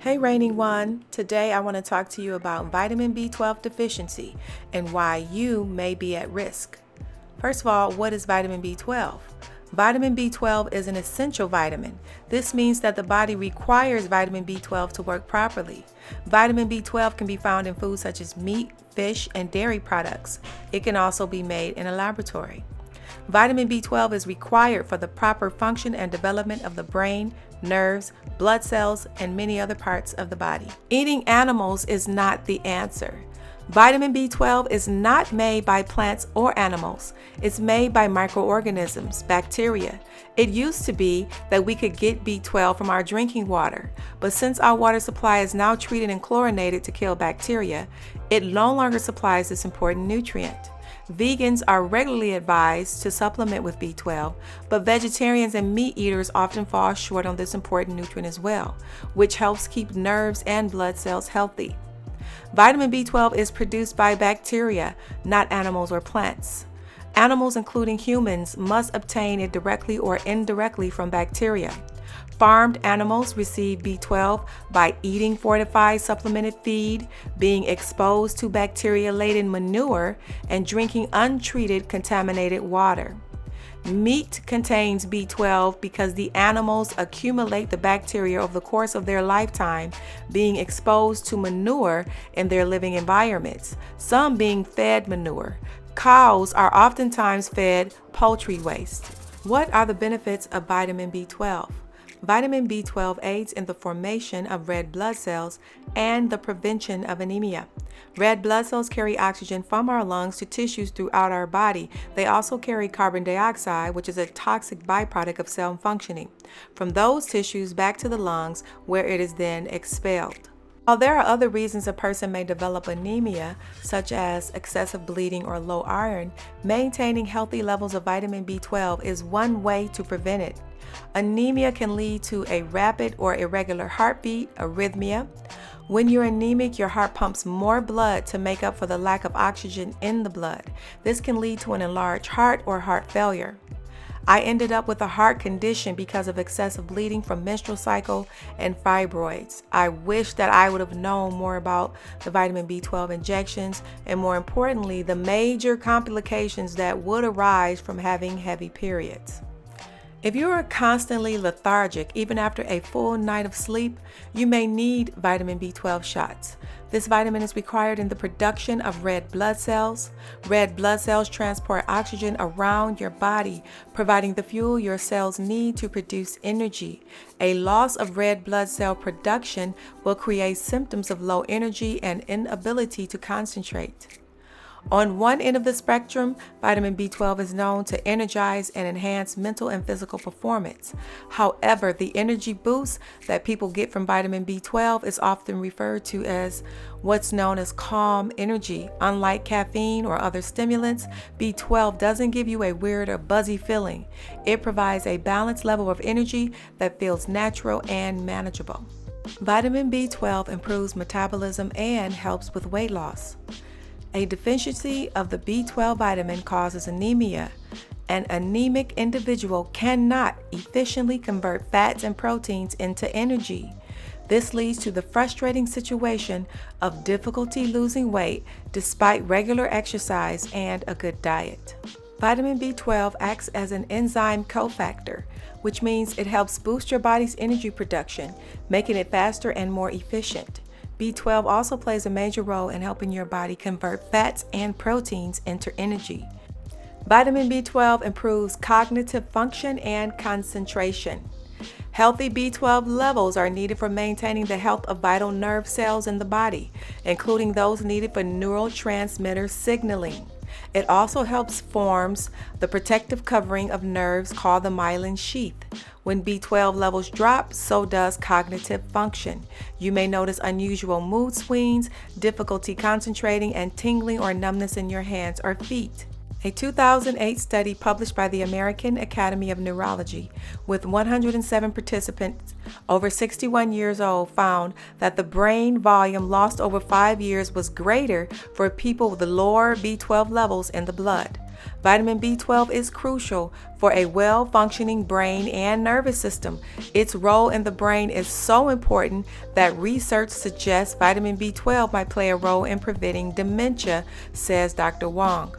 Hey Rainy One, today I want to talk to you about vitamin B12 deficiency and why you may be at risk. First of all, what is vitamin B12? Vitamin B12 is an essential vitamin. This means that the body requires vitamin B12 to work properly. Vitamin B12 can be found in foods such as meat, fish, and dairy products. It can also be made in a laboratory. Vitamin B12 is required for the proper function and development of the brain, nerves, blood cells, and many other parts of the body. Eating animals is not the answer. Vitamin B12 is not made by plants or animals. It's made by microorganisms, bacteria. It used to be that we could get B12 from our drinking water, but since our water supply is now treated and chlorinated to kill bacteria, it no longer supplies this important nutrient. Vegans are regularly advised to supplement with B12, but vegetarians and meat eaters often fall short on this important nutrient as well, which helps keep nerves and blood cells healthy. Vitamin B12 is produced by bacteria, not animals or plants. Animals, including humans, must obtain it directly or indirectly from bacteria. Farmed animals receive B12 by eating fortified supplemented feed, being exposed to bacteria-laden manure, and drinking untreated contaminated water. Meat contains B12 because the animals accumulate the bacteria over the course of their lifetime, being exposed to manure in their living environments, some being fed manure. Cows are oftentimes fed poultry waste. What are the benefits of vitamin B12? Vitamin B12 aids in the formation of red blood cells and the prevention of anemia. Red blood cells carry oxygen from our lungs to tissues throughout our body. They also carry carbon dioxide, which is a toxic byproduct of cell functioning, from those tissues back to the lungs, where it is then expelled. While there are other reasons a person may develop anemia, such as excessive bleeding or low iron, maintaining healthy levels of vitamin B12 is one way to prevent it. Anemia can lead to a rapid or irregular heartbeat, arrhythmia. When you're anemic, your heart pumps more blood to make up for the lack of oxygen in the blood. This can lead to an enlarged heart or heart failure. I ended up with a heart condition because of excessive bleeding from menstrual cycle and fibroids. I wish that I would have known more about the vitamin B12 injections and, more importantly, the major complications that would arise from having heavy periods. If you are constantly lethargic, even after a full night of sleep, you may need vitamin B12 shots. This vitamin is required in the production of red blood cells. Red blood cells transport oxygen around your body, providing the fuel your cells need to produce energy. A loss of red blood cell production will create symptoms of low energy and inability to concentrate. On one end of the spectrum, vitamin B12 is known to energize and enhance mental and physical performance. However, the energy boost that people get from vitamin B12 is often referred to as what's known as calm energy. Unlike caffeine or other stimulants, B12 doesn't give you a weird or buzzy feeling. It provides a balanced level of energy that feels natural and manageable. Vitamin B12 improves metabolism and helps with weight loss. A deficiency of the B12 vitamin causes anemia. An anemic individual cannot efficiently convert fats and proteins into energy. This leads to the frustrating situation of difficulty losing weight despite regular exercise and a good diet. Vitamin B12 acts as an enzyme cofactor, which means it helps boost your body's energy production, making it faster and more efficient. B12 also plays a major role in helping your body convert fats and proteins into energy. Vitamin B12 improves cognitive function and concentration. Healthy B12 levels are needed for maintaining the health of vital nerve cells in the body, including those needed for neurotransmitter signaling. It also helps forms the protective covering of nerves called the myelin sheath. When B12 levels drop, so does cognitive function. You may notice unusual mood swings, difficulty concentrating, and tingling or numbness in your hands or feet. A 2008 study published by the American Academy of Neurology with 107 participants over 61 years old found that the brain volume lost over 5 years was greater for people with lower B12 levels in the blood. Vitamin B12 is crucial for a well-functioning brain and nervous system. Its role in the brain is so important that research suggests vitamin B12 might play a role in preventing dementia, says Dr. Wong.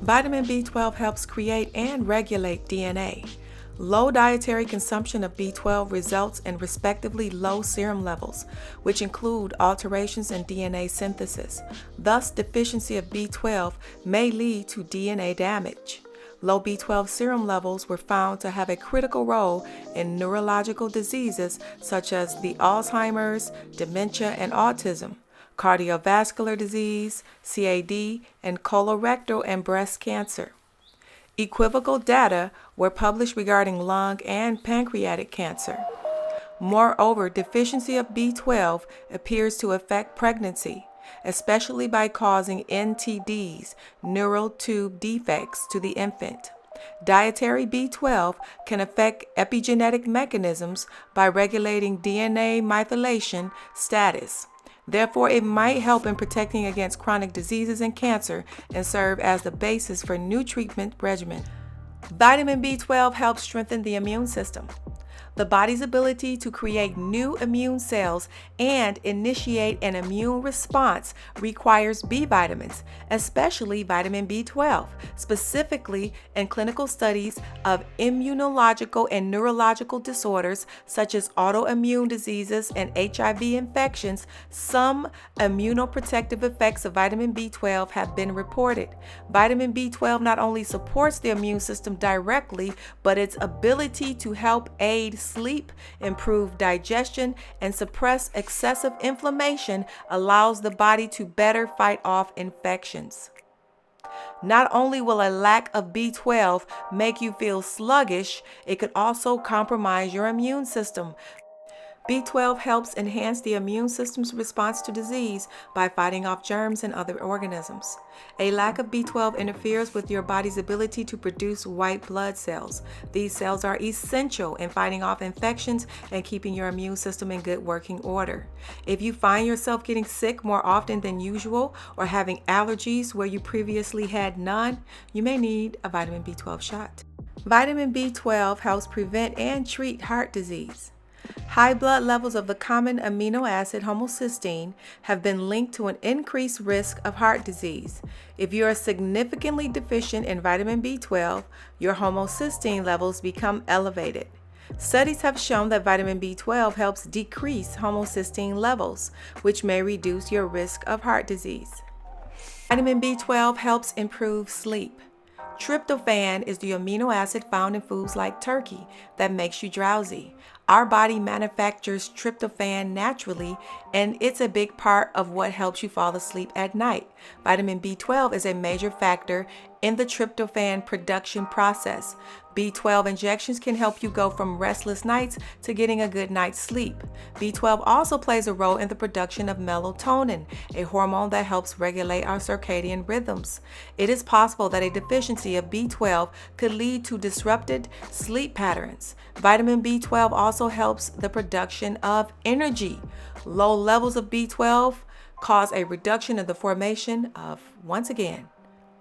Vitamin B12 helps create and regulate DNA. Low dietary consumption of B12 results in respectively low serum levels, which include alterations in DNA synthesis. Thus, deficiency of B12 may lead to DNA damage. Low B12 serum levels were found to have a critical role in neurological diseases such as the Alzheimer's, dementia, and autism, cardiovascular disease, CAD, and colorectal and breast cancer. Equivocal data were published regarding lung and pancreatic cancer. Moreover, deficiency of B12 appears to affect pregnancy, especially by causing NTDs, neural tube defects, to the infant. Dietary B12 can affect epigenetic mechanisms by regulating DNA methylation status. Therefore, it might help in protecting against chronic diseases and cancer and serve as the basis for new treatment regimen. Vitamin B12 helps strengthen the immune system. The body's ability to create new immune cells and initiate an immune response requires B vitamins, especially vitamin B12, specifically in clinical studies of immunological and neurological disorders such as autoimmune diseases and HIV infections. Some immunoprotective effects of vitamin B12 have been reported. Vitamin B12 not only supports the immune system directly, but its ability to help aid sleep, improve digestion, and suppress excessive inflammation allows the body to better fight off infections. Not only will a lack of B12 make you feel sluggish, it could also compromise your immune system. B12 helps enhance the immune system's response to disease by fighting off germs and other organisms. A lack of B12 interferes with your body's ability to produce white blood cells. These cells are essential in fighting off infections and keeping your immune system in good working order. If you find yourself getting sick more often than usual or having allergies where you previously had none, you may need a vitamin B12 shot. Vitamin B12 helps prevent and treat heart disease. High blood levels of the common amino acid homocysteine have been linked to an increased risk of heart disease. If you are significantly deficient in vitamin B12, your homocysteine levels become elevated. Studies have shown that vitamin B12 helps decrease homocysteine levels, which may reduce your risk of heart disease. Vitamin B12 helps improve sleep. Tryptophan is the amino acid found in foods like turkey that makes you drowsy. Our body manufactures tryptophan naturally, and it's a big part of what helps you fall asleep at night. Vitamin B12 is a major factor in the tryptophan production process. B12 injections can help you go from restless nights to getting a good night's sleep. B12 also plays a role in the production of melatonin, a hormone that helps regulate our circadian rhythms. It is possible that a deficiency of B12 could lead to disrupted sleep patterns. Vitamin B12 also helps the production of energy. Low levels of B12 cause a reduction in the formation of, once again,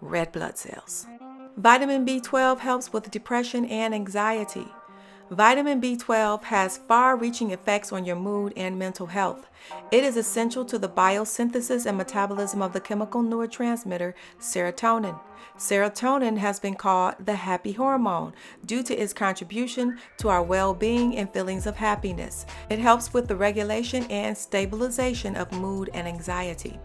red blood cells. Vitamin B12 helps with depression and anxiety. Vitamin B12 has far-reaching effects on your mood and mental health. It is essential to the biosynthesis and metabolism of the chemical neurotransmitter serotonin. Serotonin has been called the happy hormone due to its contribution to our well-being and feelings of happiness. It helps with the regulation and stabilization of mood and anxiety.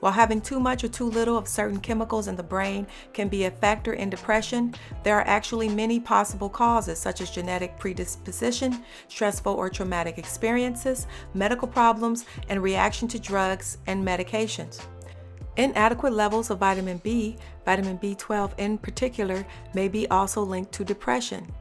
While having too much or too little of certain chemicals in the brain can be a factor in depression, there are actually many possible causes such as genetic predisposition, stressful or traumatic experiences, medical problems, and reaction to drugs and medications. Inadequate levels of vitamin B12 in particular, may be also linked to depression.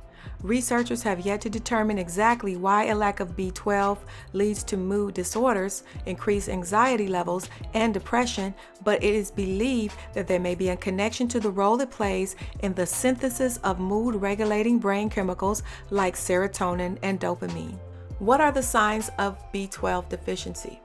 Researchers have yet to determine exactly why a lack of B12 leads to mood disorders, increased anxiety levels, and depression, but it is believed that there may be a connection to the role it plays in the synthesis of mood-regulating brain chemicals like serotonin and dopamine. What are the signs of B12 deficiency?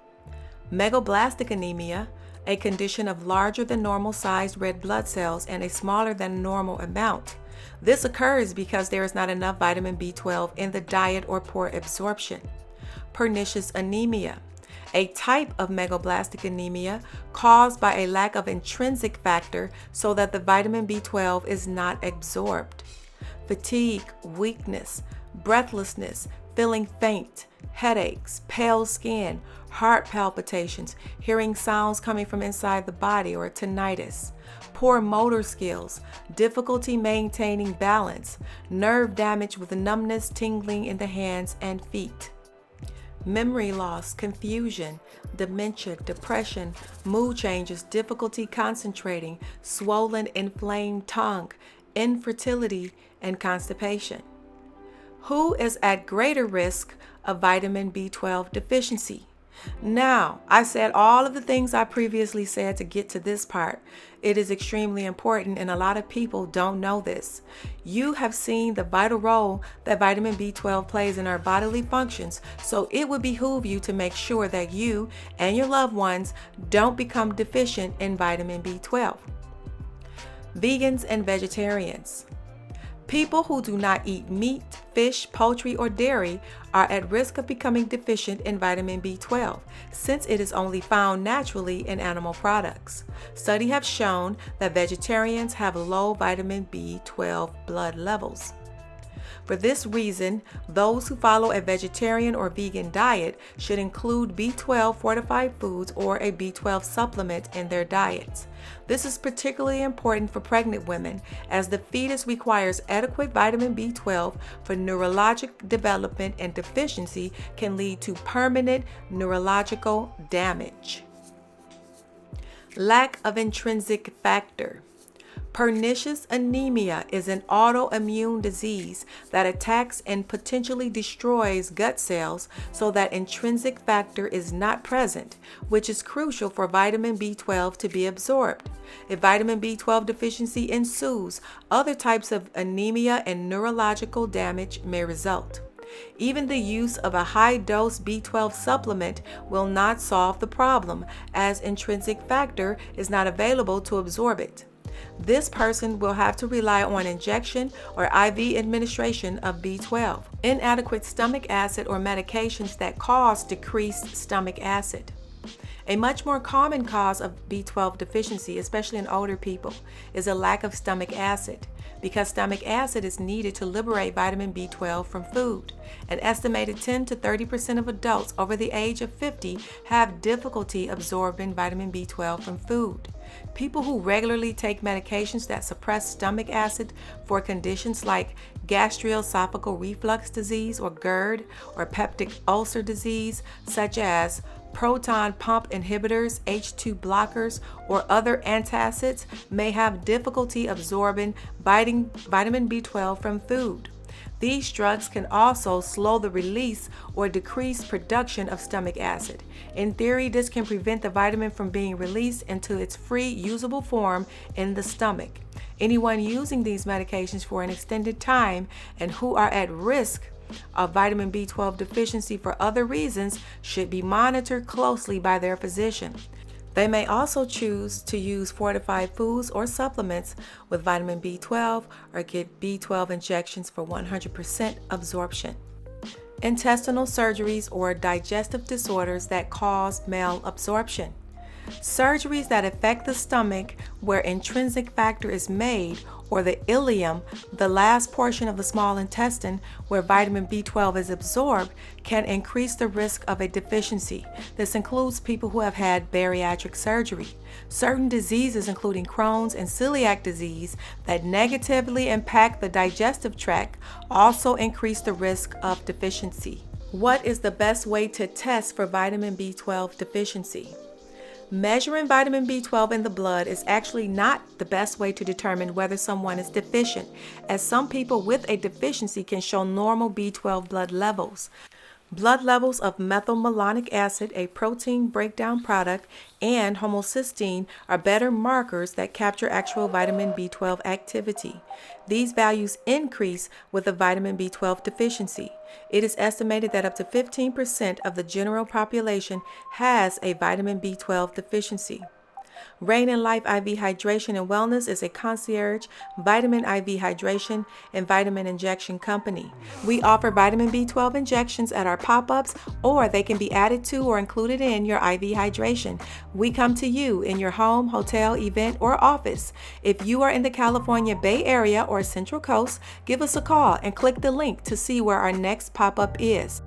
Megaloblastic anemia, a condition of larger than normal sized red blood cells and a smaller than normal amount. This occurs because there is not enough vitamin B12 in the diet or poor absorption. Pernicious anemia, a type of megaloblastic anemia caused by a lack of intrinsic factor so that the vitamin B12 is not absorbed. Fatigue, weakness, breathlessness, feeling faint, headaches, pale skin, heart palpitations, hearing sounds coming from inside the body or tinnitus, poor motor skills, difficulty maintaining balance, nerve damage with numbness, tingling in the hands and feet. Memory loss, confusion, dementia, depression, mood changes, difficulty concentrating, swollen, inflamed tongue, infertility, and constipation. Who is at greater risk of vitamin B12 deficiency? Now, I said all of the things I previously said to get to this part. It is extremely important, and a lot of people don't know this. You have seen the vital role that vitamin B12 plays in our bodily functions, so it would behoove you to make sure that you and your loved ones don't become deficient in vitamin B12. Vegans and vegetarians. People who do not eat meat, fish, poultry, or dairy are at risk of becoming deficient in vitamin B12 since it is only found naturally in animal products. Studies have shown that vegetarians have low vitamin B12 blood levels. For this reason, those who follow a vegetarian or vegan diet should include B12 fortified foods or a B12 supplement in their diets. This is particularly important for pregnant women as the fetus requires adequate vitamin B12 for neurologic development, and deficiency can lead to permanent neurological damage. Lack of intrinsic factor. Pernicious anemia is an autoimmune disease that attacks and potentially destroys gut cells so that intrinsic factor is not present, which is crucial for vitamin B12 to be absorbed. If vitamin B12 deficiency ensues, other types of anemia and neurological damage may result. Even the use of a high-dose B12 supplement will not solve the problem, as intrinsic factor is not available to absorb it. This person will have to rely on injection or IV administration of B12. Inadequate stomach acid or medications that cause decreased stomach acid. A much more common cause of B12 deficiency, especially in older people, is a lack of stomach acid, because stomach acid is needed to liberate vitamin B12 from food. An estimated 10 to 30% of adults over the age of 50 have difficulty absorbing vitamin B12 from food. People who regularly take medications that suppress stomach acid for conditions like gastroesophageal reflux disease or GERD, or peptic ulcer disease such as proton pump inhibitors, H2 blockers, or other antacids may have difficulty absorbing vitamin B12 from food. These drugs can also slow the release or decrease production of stomach acid. In theory, this can prevent the vitamin from being released into its free, usable form in the stomach. Anyone using these medications for an extended time and who are at risk of vitamin B12 deficiency for other reasons should be monitored closely by their physician. They may also choose to use fortified foods or supplements with vitamin B12 or get B12 injections for 100% absorption. Intestinal surgeries or digestive disorders that cause malabsorption. Surgeries that affect the stomach where intrinsic factor is made, or the ileum, the last portion of the small intestine where vitamin B12 is absorbed, can increase the risk of a deficiency. This includes people who have had bariatric surgery. Certain diseases, including Crohn's and celiac disease, that negatively impact the digestive tract, also increase the risk of deficiency. What is the best way to test for vitamin B12 deficiency? Measuring vitamin B12 in the blood is actually not the best way to determine whether someone is deficient, as some people with a deficiency can show normal B12 blood levels. Blood levels of methylmalonic acid, a protein breakdown product, and homocysteine are better markers that capture actual vitamin B12 activity. These values increase with a vitamin B12 deficiency. It is estimated that up to 15% of the general population has a vitamin B12 deficiency. Rain in Life IV Hydration and Wellness is a concierge vitamin IV hydration and vitamin injection company. We offer vitamin B12 injections at our pop-ups, or they can be added to or included in your IV hydration. We come to you in your home, hotel, event, or office. If you are in the California Bay Area or Central Coast, give us a call and click the link to see where our next pop-up is.